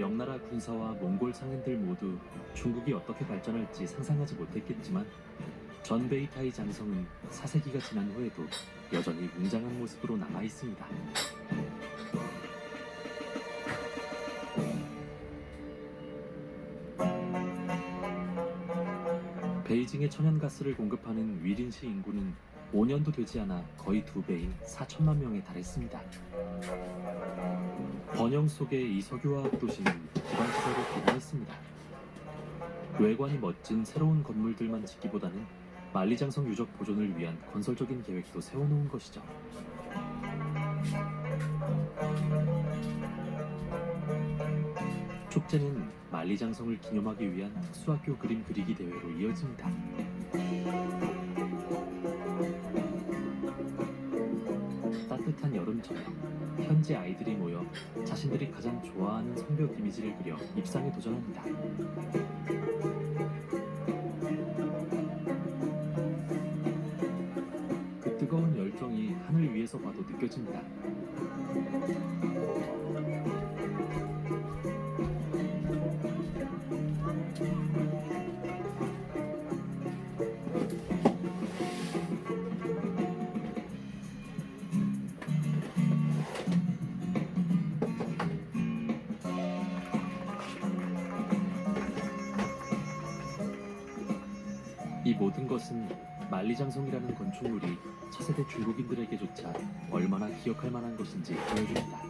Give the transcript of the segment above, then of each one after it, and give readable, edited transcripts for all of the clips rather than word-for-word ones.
명나라 군사와 몽골 상인들 모두 중국이 어떻게 발전할지 상상하지 못했겠지만 전베이타이 장성은 4세기가 지난 후에도 여전히 웅장한 모습으로 남아 있습니다. 베이징에 천연가스를 공급하는 위린시 인구는 5년도 되지 않아 거의 2배인 4천만 명에 달했습니다. 번영 속의 이 석유화학 도시는 기반시설을 개량했습니다. 외관이 멋진 새로운 건물들만 짓기보다는 만리장성 유적 보존을 위한 건설적인 계획도 세워놓은 것이죠. 축제는 만리장성을 기념하기 위한 특수학교 그림 그리기 대회로 이어집니다. 따뜻한 여름철에 현지 아이들이 모여 자신들이 가장 좋아하는 성벽 이미지를 그려 입상에 도전합니다. 그 뜨거운 열정이 하늘 위에서 봐도 느껴집니다. 이 모든 것은 만리장성이라는 건축물이 차세대 중국인들에게조차 얼마나 기억할 만한 것인지 보여줍니다.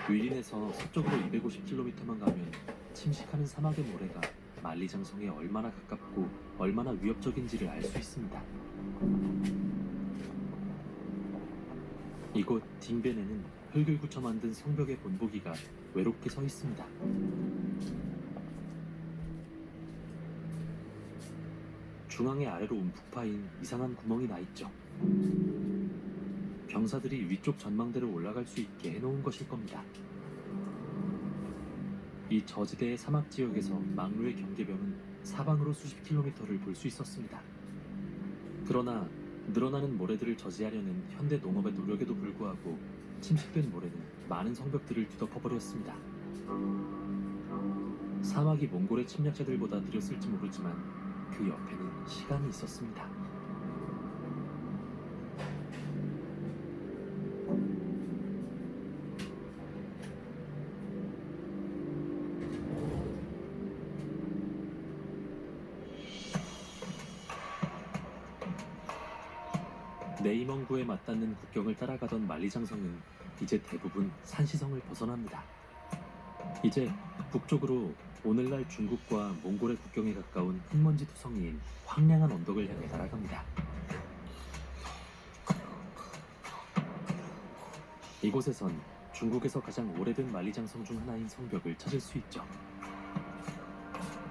위린에서 서쪽으로 250km만 가면 침식하는 사막의 모래가 만리장성에 얼마나 가깝고 얼마나 위협적인지를 알 수 있습니다. 이곳 딩벤에는 흙을 굳혀 만든 성벽의 본보기가 외롭게 서 있습니다. 중앙에 아래로 움푹 파인 이상한 구멍이 나 있죠. 병사들이 위쪽 전망대로 올라갈 수 있게 해놓은 것일 겁니다. 이 저지대의 사막 지역에서 망루의 경계병은 사방으로 수십 킬로미터를 볼 수 있었습니다. 그러나 늘어나는 모래들을 저지하려는 현대 농업의 노력에도 불구하고 침식된 모래는 많은 성벽들을 뒤덮어버렸습니다. 사막이 몽골의 침략자들보다 느렸을지 모르지만 그 옆에는 시간이 있었습니다. 네이멍구에 맞닿는 국경을 따라가던 만리장성은 이제 대부분 산시성을 벗어납니다. 이제 북쪽으로 오늘날 중국과 몽골의 국경에 가까운 흙먼지 투성이인 황량한 언덕을 향해 날아갑니다. 이곳에선 중국에서 가장 오래된 만리장성 중 하나인 성벽을 찾을 수 있죠.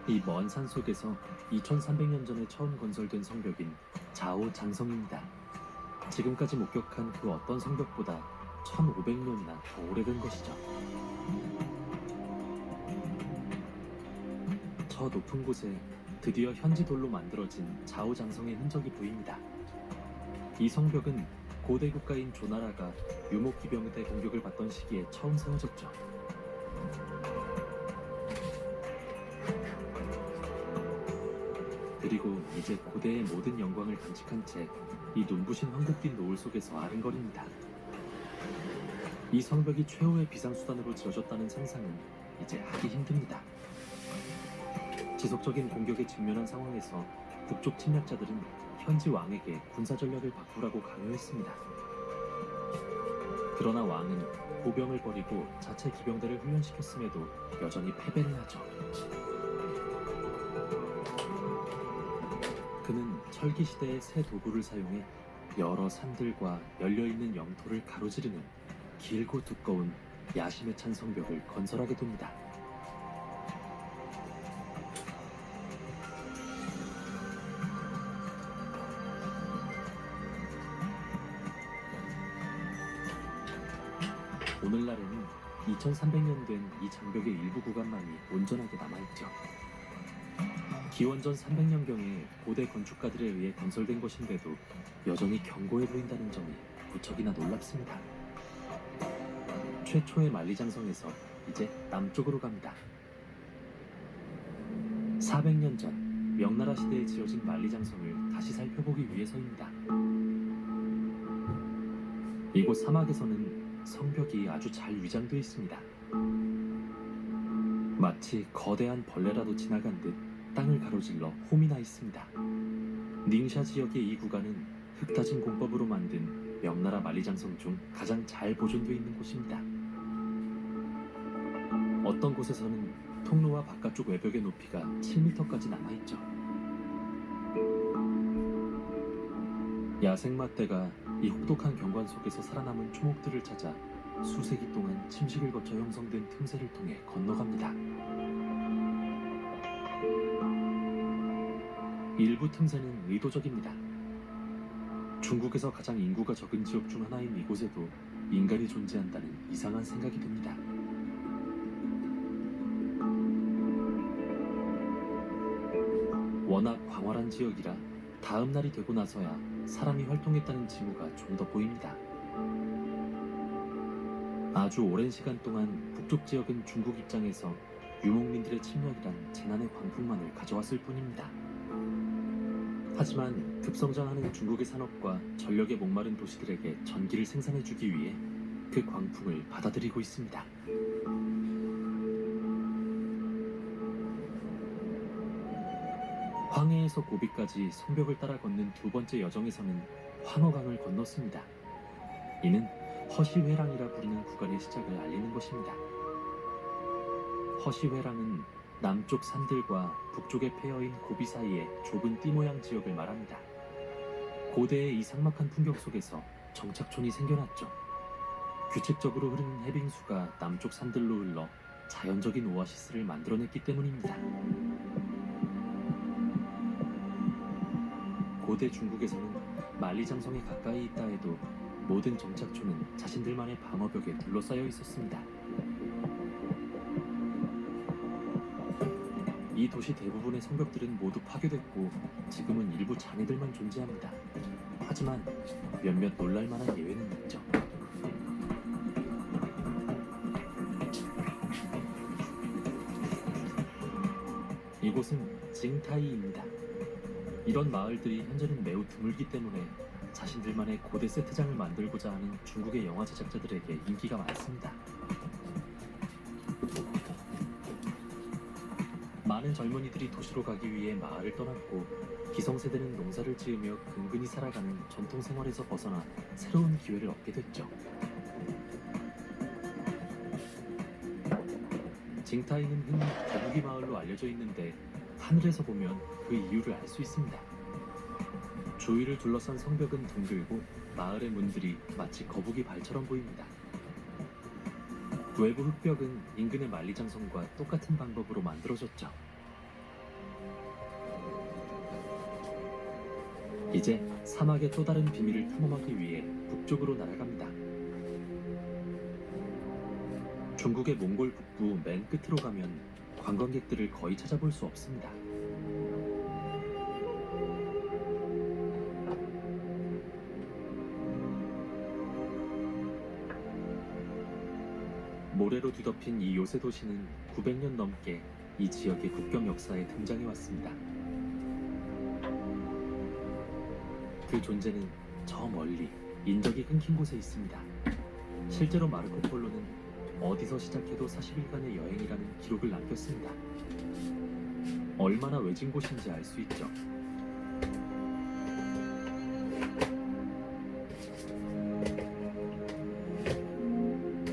이 먼 산 속에서 2300년 전에 처음 건설된 성벽인 자오 장성입니다. 지금까지 목격한 그 어떤 성벽보다 1500년이나 더 오래된 것이죠. 저 높은 곳에 드디어 현지 돌로 만들어진 자오 장성의 흔적이 보입니다. 이 성벽은 고대 국가인 조나라가 유목기병대 공격을 받던 시기에 처음 세워졌죠. 그리고 이제 고대의 모든 영광을 간직한 채 이 눈부신 황급빛 노을 속에서 아른거립니다. 이 성벽이 최후의 비상수단으로 지어졌다는 상상은 이제 하기 힘듭니다. 지속적인 공격에 직면한 상황에서 북쪽 침략자들은 현지 왕에게 군사 전략을 바꾸라고 강요했습니다. 그러나 왕은 보병을 버리고 자체 기병대를 훈련시켰음에도 여전히 패배를 하죠. 그는 철기시대의 새 도구를 사용해 여러 산들과 열려있는 영토를 가로지르는 길고 두꺼운 야심에 찬 성벽을 건설하게 됩니다. 오늘날에는 2300년 된 이 장벽의 일부 구간만이 온전하게 남아있죠. 기원전 300년경에 고대 건축가들에 의해 건설된 것인데도 여전히 견고해 보인다는 점이 무척이나 놀랍습니다. 최초의 만리장성에서 이제 남쪽으로 갑니다. 400년 전 명나라 시대에 지어진 만리장성을 다시 살펴보기 위해서입니다. 이곳 사막에서는 성벽이 아주 잘 위장되어 있습니다. 마치 거대한 벌레라도 지나간 듯 땅을 가로질러 홈이 나 있습니다. 닝샤 지역의 이 구간은 흙다진 공법으로 만든 명나라 만리장성 중 가장 잘 보존되어 있는 곳입니다. 어떤 곳에서는 통로와 바깥쪽 외벽의 높이가 7m까지 남아있죠. 야생마떼가 이 혹독한 경관 속에서 살아남은 초목들을 찾아 수세기 동안 침식을 거쳐 형성된 틈새를 통해 건너갑니다. 일부 틈새는 의도적입니다. 중국에서 가장 인구가 적은 지역 중 하나인 이곳에도 인간이 존재한다는 이상한 생각이 듭니다. 워낙 광활한 지역이라 다음 날이 되고 나서야 사람이 활동했다는 징후가 좀 더 보입니다. 아주 오랜 시간 동안 북쪽 지역은 중국 입장에서 유목민들의 침략이란 재난의 광풍만을 가져왔을 뿐입니다. 하지만 급성장하는 중국의 산업과 전력에 목마른 도시들에게 전기를 생산해주기 위해 그 광풍을 받아들이고 있습니다. 황해에서 고비까지 성벽을 따라 걷는 두 번째 여정에서는 환호강을 건넜습니다. 이는 허시회랑이라 부르는 구간의 시작을 알리는 것입니다. 허시회랑은 남쪽 산들과 북쪽의 폐허인 고비 사이의 좁은 띠 모양 지역을 말합니다. 고대의 이 삭막한 풍경 속에서 정착촌이 생겨났죠. 규칙적으로 흐르는 해빙수가 남쪽 산들로 흘러 자연적인 오아시스를 만들어냈기 때문입니다. 고대 중국에서는 만리장성에 가까이 있다 해도 모든 정착촌은 자신들만의 방어벽에 둘러싸여 있었습니다. 이 도시 대부분의 성벽들은 모두 파괴됐고 지금은 일부 잔해들만 존재합니다. 하지만 몇몇 놀랄만한 예외는 있죠. 이곳은 징타이입니다. 이런 마을들이 현재는 매우 드물기 때문에 자신들만의 고대 세트장을 만들고자 하는 중국의 영화 제작자들에게 인기가 많습니다. 많은 젊은이들이 도시로 가기 위해 마을을 떠났고 기성세대는 농사를 지으며 근근히 살아가는 전통 생활에서 벗어나 새로운 기회를 얻게 됐죠. 징타이는 흔히 거북이 마을로 알려져 있는데 하늘에서 보면 그 이유를 알 수 있습니다. 주위를 둘러싼 성벽은 둥글고 마을의 문들이 마치 거북이 발처럼 보입니다. 외부 흙벽은 인근의 만리장성과 똑같은 방법으로 만들어졌죠. 이제 사막의 또 다른 비밀을 탐험하기 위해 북쪽으로 날아갑니다. 중국의 몽골 북부 맨 끝으로 가면 관광객들을 거의 찾아볼 수 없습니다. 모래로 뒤덮인 이 요새 도시는 900년 넘게 이 지역의 국경 역사에 등장해왔습니다. 그 존재는 저 멀리 인적이 끊긴 곳에 있습니다. 실제로 마르코 폴로는 어디서 시작해도 40일간의 여행이라는 기록을 남겼습니다. 얼마나 외진 곳인지 알 수 있죠.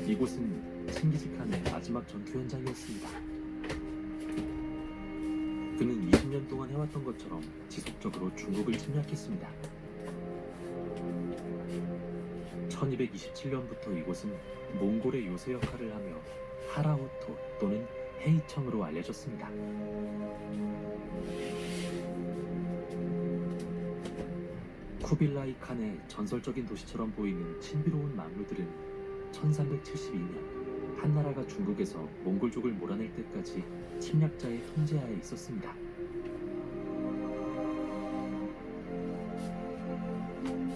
이곳은 칭기즈칸의 마지막 전투 현장이었습니다. 그는 20년 동안 해왔던 것처럼 지속적으로 중국을 침략했습니다. 1227년부터 이곳은 몽골의 요새 역할을 하며 하라후토 또는 헤이청으로 알려졌습니다. 쿠빌라이 칸의 전설적인 도시처럼 보이는 신비로운 망루들은 1372년 한나라가 중국에서 몽골족을 몰아낼 때까지 침략자의 통제하에 있었습니다.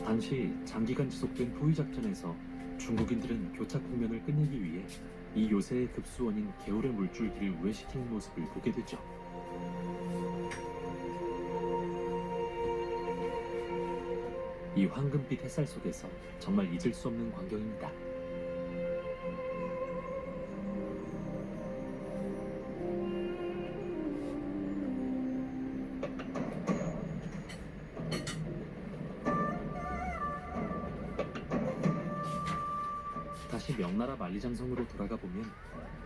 당시 장기간 지속된 포위 작전에서 중국인들은 교착 국면을 끝내기 위해 이 요새의 급수원인 개울의 물줄기를 우회시키는 모습을 보게 되죠. 이 황금빛 햇살 속에서 정말 잊을 수 없는 광경입니다. 다시 명나라 만리장성으로 돌아가 보면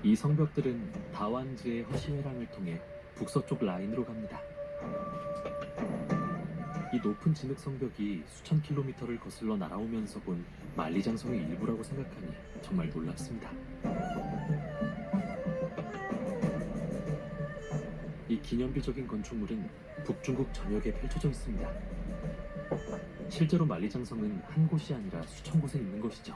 이 성벽들은 다완즈의 허시회랑을 통해 북서쪽 라인으로 갑니다. 이 높은 진흙 성벽이 수천 킬로미터를 거슬러 날아오면서 본 만리장성의 일부라고 생각하니 정말 놀랍습니다. 이 기념비적인 건축물은 북중국 전역에 펼쳐져 있습니다. 실제로 만리장성은 한 곳이 아니라 수천 곳에 있는 것이죠.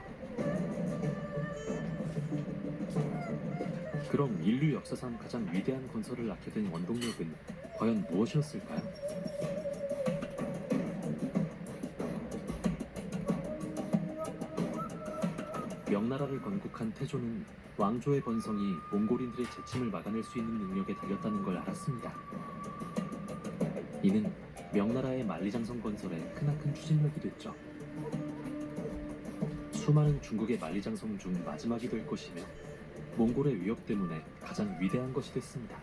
그럼 인류 역사상 가장 위대한 건설을 낳게 된 원동력은 과연 무엇이었을까요? 명나라를 건국한 태조는 왕조의 번성이 몽골인들의 재침을 막아낼 수 있는 능력에 달렸다는 걸 알았습니다. 이는 명나라의 만리장성 건설에 크나큰 추진력이 됐죠. 수많은 중국의 만리장성 중 마지막이 될 것이며 몽골의 위협 때문에 가장 위대한 것이 됐습니다.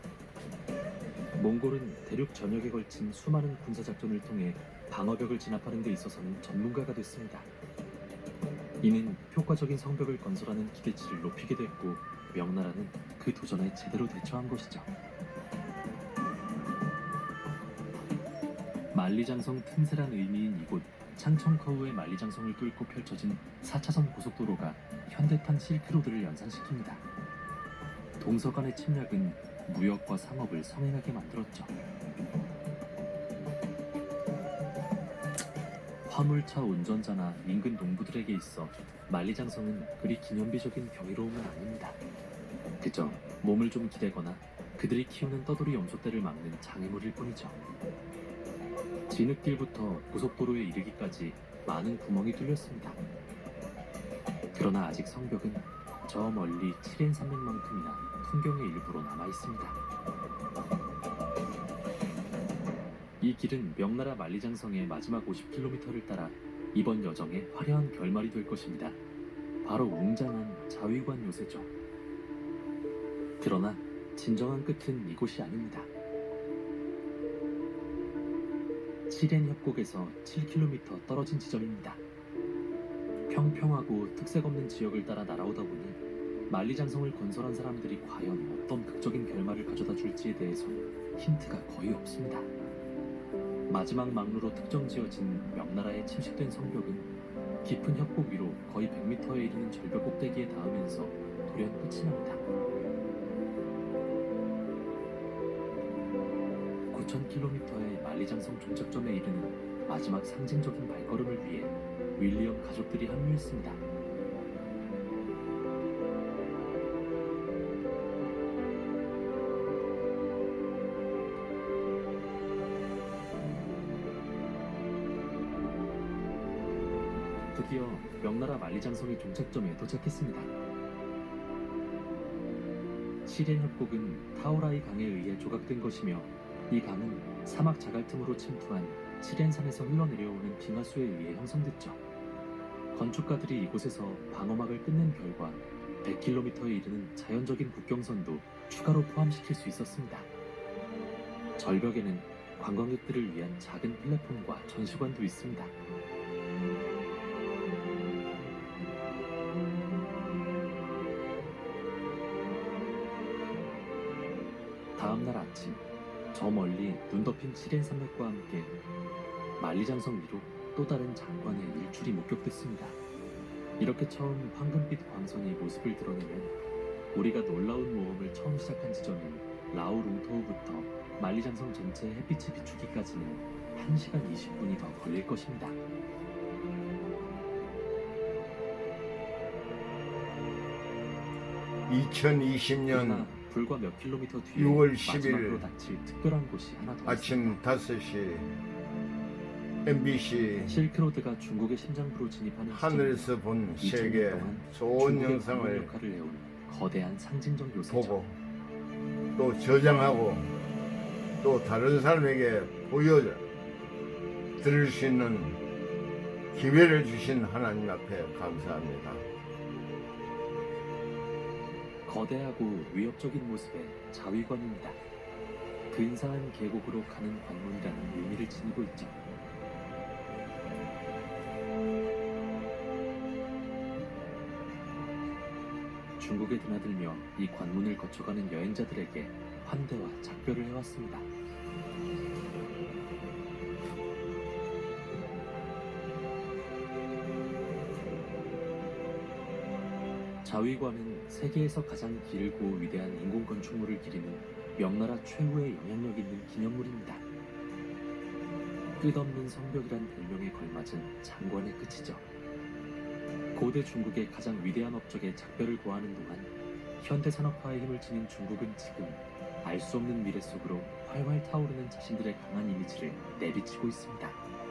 몽골은 대륙 전역에 걸친 수많은 군사작전을 통해 방어벽을 진압하는 데 있어서는 전문가가 됐습니다. 이는 효과적인 성벽을 건설하는 기대치를 높이게 됐고 명나라는 그 도전에 제대로 대처한 것이죠. 만리장성 틈새란 의미인 이곳 창청커우의 만리장성을 뚫고 펼쳐진 4차선 고속도로가 현대판 실크로드를 연상시킵니다. 동서간의 침략은 무역과 상업을 성행하게 만들었죠. 화물차 운전자나 인근 농부들에게 있어 만리장성은 그리 기념비적인 경이로움은 아닙니다. 그저 몸을 좀 기대거나 그들이 키우는 떠돌이 염소떼를 막는 장애물일 뿐이죠. 진흙길부터 고속도로에 이르기까지 많은 구멍이 뚫렸습니다. 그러나 아직 성벽은 저 멀리 칠엔 산맥만큼이나 풍경의 일부로 남아있습니다. 이 길은 명나라 만리장성의 마지막 50km를 따라 이번 여정의 화려한 결말이 될 것입니다. 바로 웅장한 자위관 요새죠. 그러나 진정한 끝은 이곳이 아닙니다. 칠엔 협곡에서 7km 떨어진 지점입니다. 평평하고 특색 없는 지역을 따라 날아오다 보니 만리장성을 건설한 사람들이 과연 어떤 극적인 결말을 가져다 줄지에 대해서 힌트가 거의 없습니다. 마지막 막루로 특정 지어진 명나라의 침식된 성벽은 깊은 협곡 위로 거의 100m에 이르는 절벽 꼭대기에 닿으면서 돌연 끝이 납니다. 9,000km의 만리장성 종착점에 이르는 마지막 상징적인 발걸음을 위해 윌리엄 가족들이 합류했습니다. 드디어 명나라 만리장성의 종착점에 도착했습니다. 칠엔 협곡은 타오라이 강에 의해 조각된 것이며 이 강은 사막 자갈 틈으로 침투한 칠엔산에서 흘러내려오는 빙하수에 의해 형성됐죠. 건축가들이 이곳에서 방어막을 끝낸 결과 100km에 이르는 자연적인 국경선도 추가로 포함시킬 수 있었습니다. 절벽에는 관광객들을 위한 작은 플랫폼과 전시관도 있습니다. 다음날 아침, 저 멀리 눈 덮인 칠엔 산맥과 함께 만리장성 위로 또 다른 장관의 일출이 목격됐습니다. 이렇게 처음 황금빛 광선이 모습을 드러내면 우리가 놀라운 모험을 처음 시작한 지점인 라오룽토우부터 만리장성 전체의 햇빛이 비추기까지는 1시간 20분이 더 걸릴 것입니다. 2020년 그러나 불과 몇 킬로미터 뒤에 6월 10일 마지막으로 닥칠 특별한 곳이 하나 더 아침 있습니다. 5시 MBC 실크로드가 중국의 심장부로 진입하는 하늘에서 본 2000년 세계 동안 좋은 중국의 관문 영상을 역할을 해온 거대한 상징적 요새죠. 보고 또 저장하고 또 다른 사람에게 보여드릴 수 있는 기회를 주신 하나님 앞에 감사합니다. 거대하고 위협적인 모습의 자위관입니다. 근사한 계곡으로 가는 관문이라는 의미를 지니고 있죠. 중국에 드나들며 이 관문을 거쳐가는 여행자들에게 환대와 작별을 해왔습니다. 자위관은 세계에서 가장 길고 위대한 인공 건축물을 기리는 명나라 최후의 영향력 있는 기념물입니다. 끝없는 성벽이란 별명에 걸맞은 장관의 끝이죠. 고대 중국의 가장 위대한 업적에 작별을 고하는 동안 현대 산업화의 힘을 지닌 중국은 지금 알 수 없는 미래 속으로 활활 타오르는 자신들의 강한 이미지를 내비치고 있습니다.